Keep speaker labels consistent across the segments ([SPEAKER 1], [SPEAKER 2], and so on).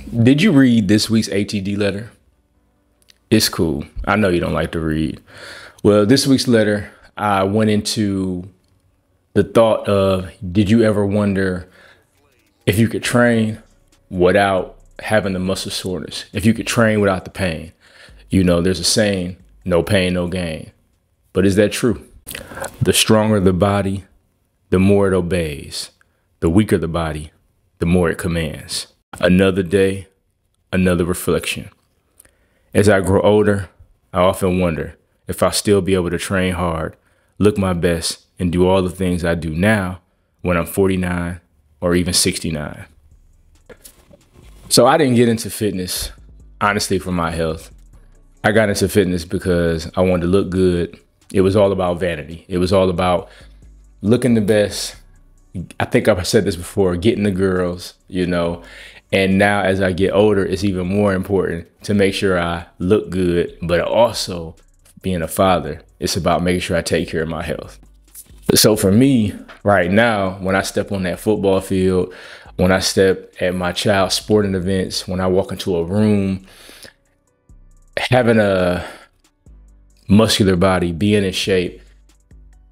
[SPEAKER 1] Did you read this week's ATD letter? It's cool. I know you don't like to read. Well, this week's letter, I went into the thought of, did you ever wonder if you could train without having the muscle soreness? If you could train without the pain? You know, there's a saying, no pain, no gain. But is that true? The stronger the body, the more it obeys. The weaker the body, the more it commands. Another day, another reflection. As I grow older, I often wonder if I'll still be able to train hard, look my best, and do all the things I do now when I'm 49 or even 69. So I didn't get into fitness, honestly, for my health. I got into fitness because I wanted to look good. It was all about vanity. It was all about looking the best. I think I've said this before, getting the girls, you know. And now as I get older, it's even more important to make sure I look good, but also being a father, it's about making sure I take care of my health. So for me right now, when I step on that football field, when I step at my child's sporting events, when I walk into a room, having a muscular body, being in shape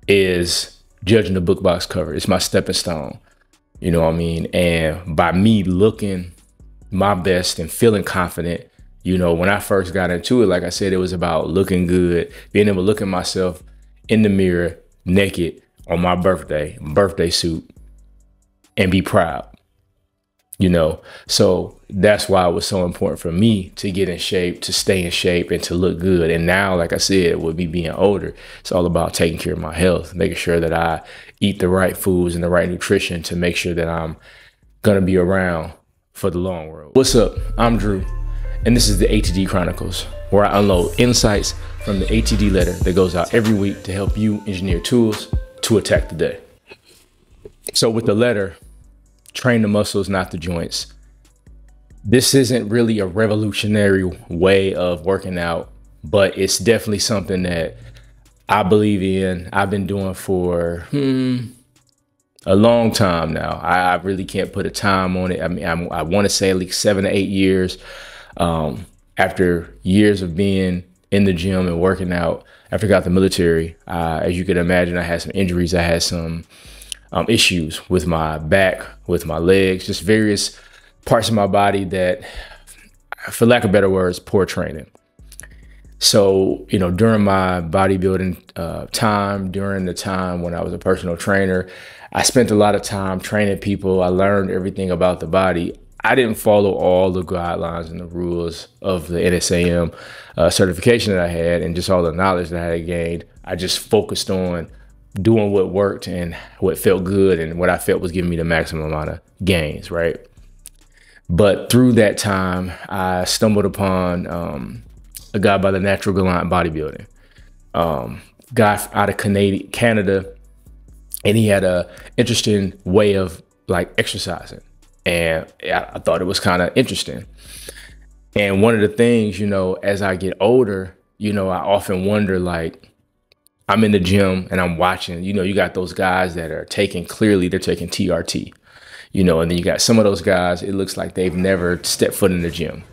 [SPEAKER 1] is judging the book box cover. It's my stepping stone. You know what I mean? And by me looking my best and feeling confident, you know, when I first got into it, like I said, it was about looking good, being able to look at myself in the mirror naked on my birthday suit, and be proud, you know? So that's why it was so important for me to get in shape, to stay in shape, and to look good. And now, like I said, with me being older, it's all about taking care of my health, making sure that I eat the right foods and the right nutrition to make sure that I'm gonna be around for the long road. What's up? I'm Drew, and this is the ATD Chronicles, where I unload insights from the ATD letter that goes out every week to help you engineer tools to attack the day. So with the letter, train the muscles, not the joints. This isn't really a revolutionary way of working out, but it's definitely something that I believe in. I've been doing for a long time now. I really can't put a time on it. I mean, I want to say at least 7 to 8 years. After years of being in the gym and working out, after I got the military, as you can imagine, I had some injuries. I had some issues with my back, with my legs, just various parts of my body that, for lack of better words, poor training. So, you know, during my bodybuilding time, during the time when I was a personal trainer, I spent a lot of time training people. I learned everything about the body. I didn't follow all the guidelines and the rules of the NSAM certification that I had and just all the knowledge that I had gained. I just focused on doing what worked and what felt good and what I felt was giving me the maximum amount of gains, right? But through that time, I stumbled upon a guy by the Natural Gallant Bodybuilding, guy out of Canada, and he had a interesting way of like exercising. And I thought it was kind of interesting. And one of the things, you know, as I get older, you know, I often wonder, like, I'm in the gym and I'm watching, you know, you got those guys that are clearly they're taking TRT, you know, and then you got some of those guys, it looks like they've never stepped foot in the gym,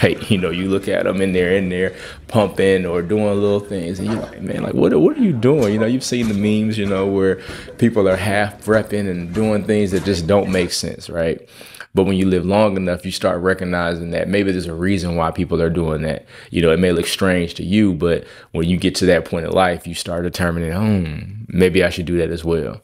[SPEAKER 1] right? You know, you look at them in there pumping or doing little things and you're like, man, like, what are you doing? You know, you've seen the memes, you know, where people are half repping and doing things that just don't make sense, right? But when you live long enough, you start recognizing that maybe there's a reason why people are doing that. You know, it may look strange to you, but when you get to that point in life, you start determining, maybe I should do that as well.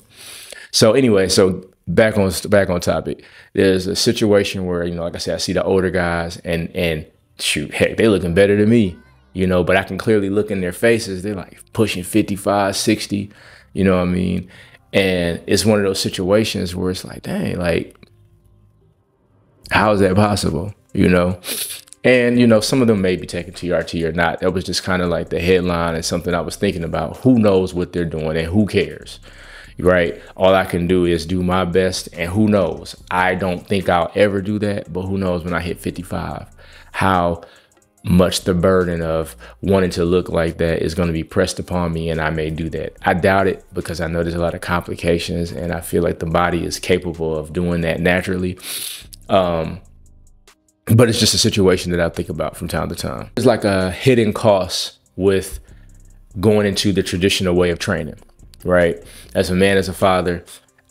[SPEAKER 1] So anyway, so back on topic, there's a situation where, you know, like I said, I see the older guys and shoot, heck, they looking better than me, you know, but I can clearly look in their faces. They're like pushing 55, 60, you know what I mean? And it's one of those situations where it's like, dang, like, how is that possible? You know? And, you know, some of them may be taking TRT or not. That was just kind of like the headline and something I was thinking about. Who knows what they're doing and who cares? Right? All I can do is do my best, and who knows? I don't think I'll ever do that, but who knows when I hit 55, how much the burden of wanting to look like that is going to be pressed upon me, and I may do that. I doubt it because I know there's a lot of complications, and I feel like the body is capable of doing that naturally. but it's just a situation that I think about from time to time. It's like a hidden cost with going into the traditional way of training, right? As a man, as a father,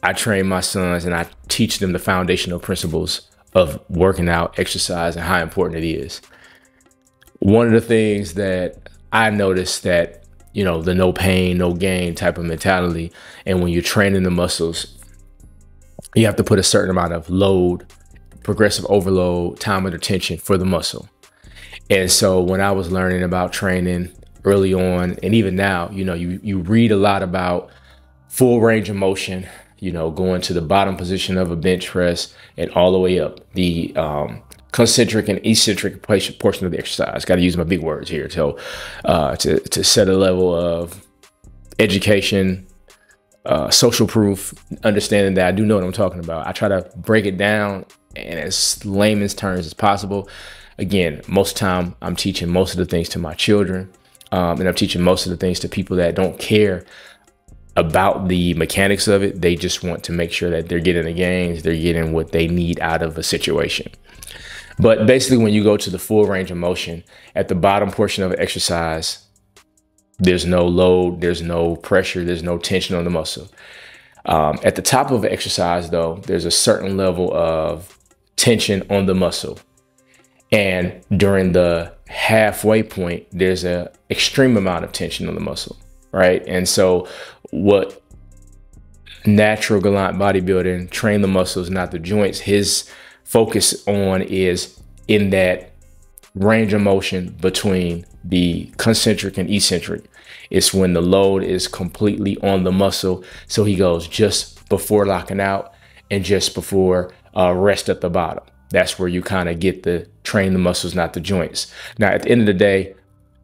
[SPEAKER 1] I train my sons and I teach them the foundational principles of working out, exercise, and how important it is. One of the things that I noticed that, you know, the no pain, no gain type of mentality. And when you're training the muscles, you have to put a certain amount of load, progressive overload, time under tension for the muscle. And so when I was learning about training early on, and even now, you know, you read a lot about full range of motion, you know, going to the bottom position of a bench press and all the way up. The concentric and eccentric portion of the exercise. Got to use my big words here to set a level of education, social proof, understanding that I do know what I'm talking about. I try to break it down in as layman's terms as possible. Again, most of the time I'm teaching most of the things to my children, and I'm teaching most of the things to people that don't care about the mechanics of it. They just want to make sure that they're getting the gains, they're getting what they need out of a situation. But basically, when you go to the full range of motion, at the bottom portion of an exercise, there's no load, there's no pressure, there's no tension on the muscle. At the top of an exercise, though, there's a certain level of tension on the muscle. And during the halfway point, there's an extreme amount of tension on the muscle, right? And so what natural gallant bodybuilding, train the muscles, not the joints, his focus on is in that range of motion between the concentric and eccentric. It's when the load is completely on the muscle. So he goes just before locking out and just before rest at the bottom. That's where you kind of get the train the muscles, not the joints. Now, at the end of the day,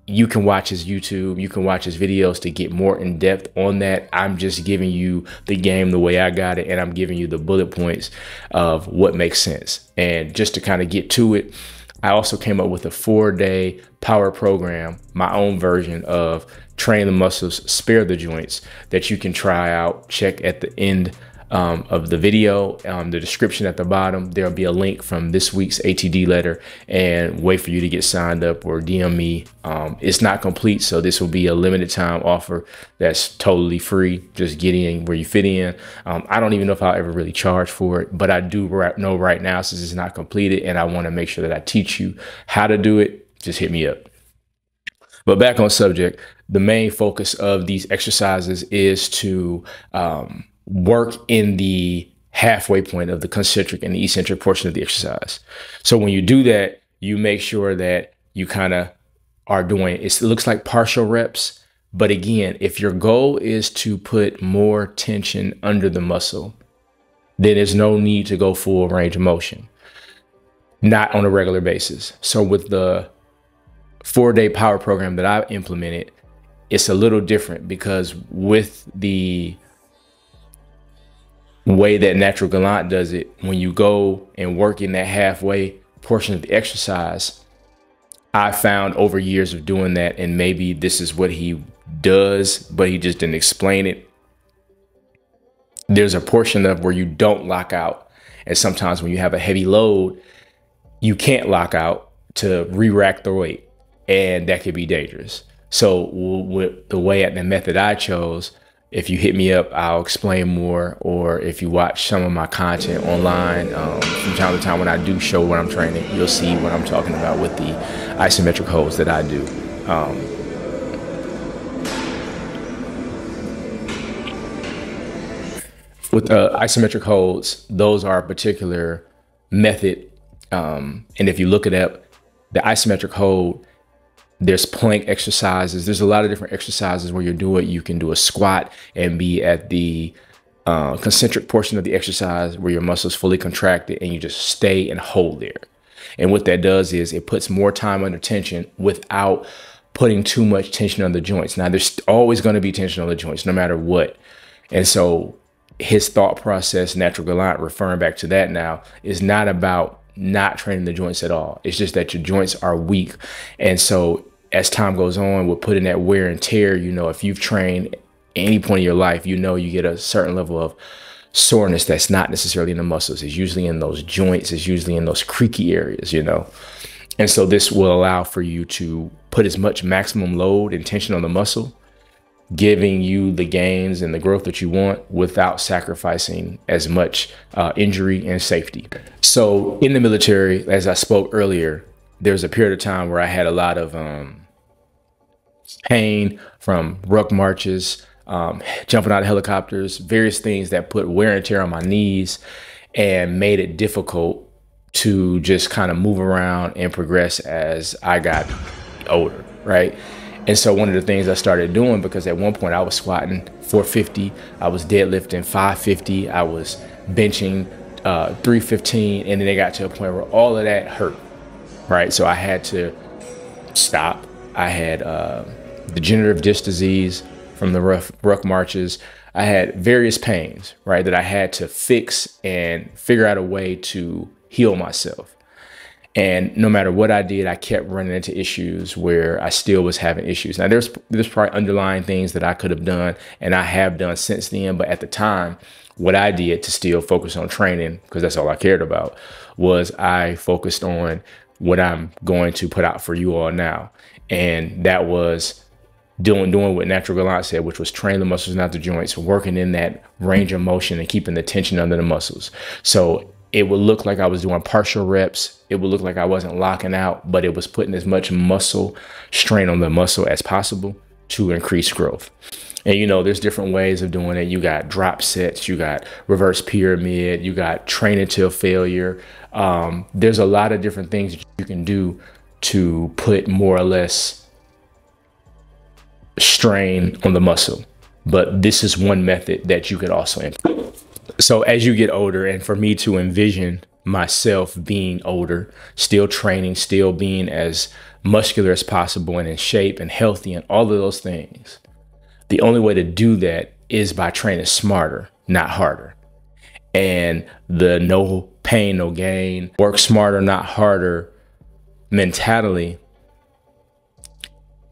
[SPEAKER 1] you can watch his YouTube, you can watch his videos to get more in depth on that. I'm just giving you the game the way I got it, and I'm giving you the bullet points of what makes sense. And just to kind of get to it, I also came up with a 4-day power program, my own version of train the muscles, spare the joints, that you can try out. Check at the end of the video, the description at the bottom. There'll be a link from this week's ATD letter, and wait for you to get signed up or DM me. It's not complete, so this will be a limited time offer that's totally free. Just get in where you fit in. I don't even know if I'll ever really charge for it, but I do know right now, since it's not completed and I want to make sure that I teach you how to do it, just hit me up. But back on subject, the main focus of these exercises is to work in the halfway point of the concentric and the eccentric portion of the exercise. So when you do that, you make sure that you kind of are doing, it looks like partial reps. But again, if your goal is to put more tension under the muscle, then there's no need to go full range of motion, not on a regular basis. So with the 4-day power program that I implemented, it's a little different, because with the way that Natural Gallant does it, when you go and work in that halfway portion of the exercise, I found over years of doing that, and maybe this is what he does, but he just didn't explain it. There's a portion of where you don't lock out. And sometimes when you have a heavy load, you can't lock out to re-rack the weight, and that could be dangerous. So with the way and the method I chose, if you hit me up, I'll explain more. Or if you watch some of my content online, from time to time when I do show what I'm training, you'll see what I'm talking about with the isometric holds that I do. With isometric holds, those are a particular method. And if you look it up, the isometric hold, there's plank exercises. There's a lot of different exercises where you can do a squat and be at the concentric portion of the exercise where your muscles fully contracted, and you just stay and hold there. And what that does is it puts more time under tension without putting too much tension on the joints. Now, there's always going to be tension on the joints no matter what. And so his thought process, Natural Gallant, referring back to that now, is not about not training the joints at all. It's just that your joints are weak. And so as time goes on, we're putting that wear and tear. You know, if you've trained any point in your life, you know, you get a certain level of soreness that's not necessarily in the muscles. It's usually in those joints. It's usually in those creaky areas, you know. And so this will allow for you to put as much maximum load and tension on the muscle, giving you the gains and the growth that you want without sacrificing as much injury and safety. So in the military, as I spoke earlier, there's a period of time where I had a lot of pain from ruck marches, jumping out of helicopters, various things that put wear and tear on my knees and made it difficult to just kind of move around and progress as I got older, right? And so one of the things I started doing, because at one point I was squatting 450, I was deadlifting 550, I was benching 315, and then it got to a point where all of that hurt, right? So I had to stop. I had degenerative disc disease from the ruck marches. I had various pains, right, that I had to fix and figure out a way to heal myself. And no matter what I did, I kept running into issues where I still was having issues. Now, there's probably underlying things that I could have done and I have done since then. But at the time, what I did to still focus on training, because that's all I cared about, was I focused on what I'm going to put out for you all now. And that was doing what Natural Gallant said, which was train the muscles, not the joints, working in that range of motion and keeping the tension under the muscles. So it would look like I was doing partial reps. It would look like I wasn't locking out, but it was putting as much muscle strain on the muscle as possible to increase growth. And, you know, there's different ways of doing it. You got drop sets, you got reverse pyramid, you got train until failure. There's a lot of different things that you can do to put more or less strain on the muscle. But this is one method that you could also implement. So as you get older, and for me to envision myself being older, still training, still being as muscular as possible and in shape and healthy and all of those things, the only way to do that is by training smarter, not harder. And the no pain, no gain, work smarter, not harder mentality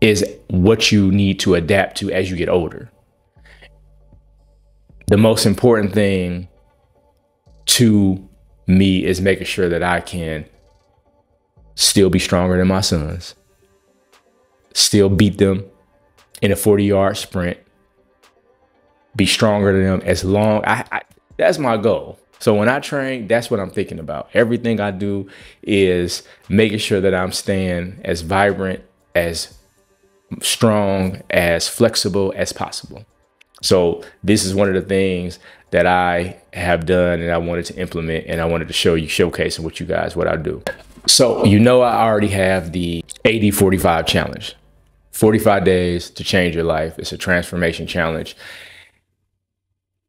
[SPEAKER 1] is what you need to adapt to as you get older. The most important thing to me is making sure that I can still be stronger than my sons, still beat them in a 40-yard sprint, be stronger than them as long. That's my goal. So when I train, that's what I'm thinking about. Everything I do is making sure that I'm staying as vibrant, as strong, as flexible as possible. So this is one of the things that I have done and I wanted to implement, and I wanted to showcase with you guys what I do. So, you know, I already have the AD 45 challenge, 45 days to change your life. It's a transformation challenge,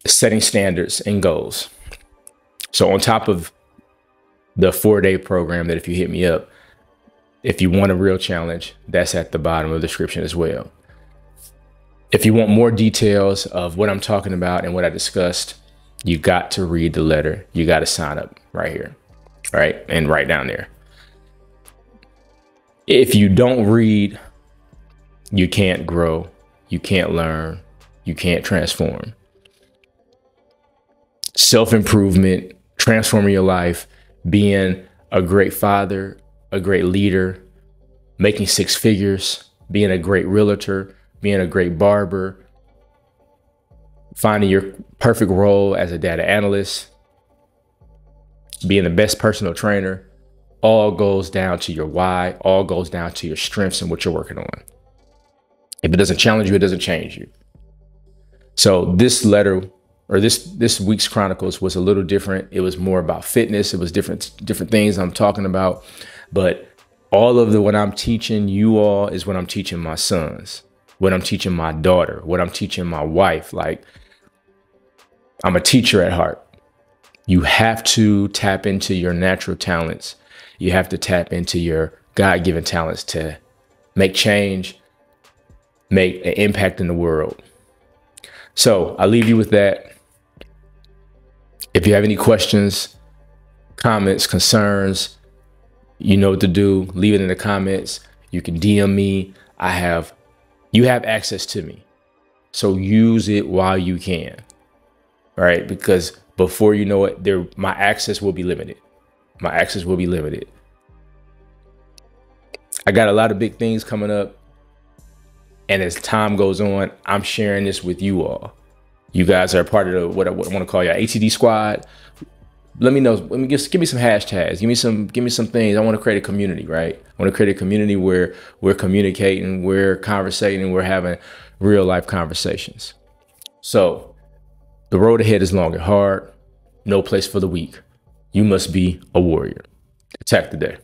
[SPEAKER 1] setting standards and goals. So on top of the 4-day program that if you hit me up, if you want a real challenge, that's at the bottom of the description as well. If you want more details of what I'm talking about and what I discussed, you got to read the letter. You got to sign up right here, right? And right down there. If you don't read, you can't grow, you can't learn, you can't transform. Self-improvement, transforming your life, being a great father, a great leader, making 6 figures, being a great realtor, being a great barber, finding your perfect role as a data analyst, being the best personal trainer, all goes down to your why, all goes down to your strengths and what you're working on. If it doesn't challenge you, it doesn't change you. So this letter, or this week's Chronicles, was a little different. It was more about fitness. It was different things I'm talking about. But all of what I'm teaching you all is what I'm teaching my sons, what I'm teaching my daughter, what I'm teaching my wife. Like, I'm a teacher at heart. You have to tap into your natural talents. You have to tap into your God-given talents to make change, make an impact in the world. So I leave you with that. If you have any questions, comments, concerns, you know what to do. Leave it in the comments. You can DM me. You have access to me. So use it while you can. All right, because before you know it, my access will be limited. My access will be limited. I got a lot of big things coming up. And as time goes on, I'm sharing this with you all. You guys are part of what I want to call your ATD squad. Let me know. Give me some hashtags. Give me some things. I want to create a community, right? I want to create a community where we're communicating, we're conversating, we're having real life conversations. So the road ahead is long and hard. No place for the weak. You must be a warrior. Attack the day.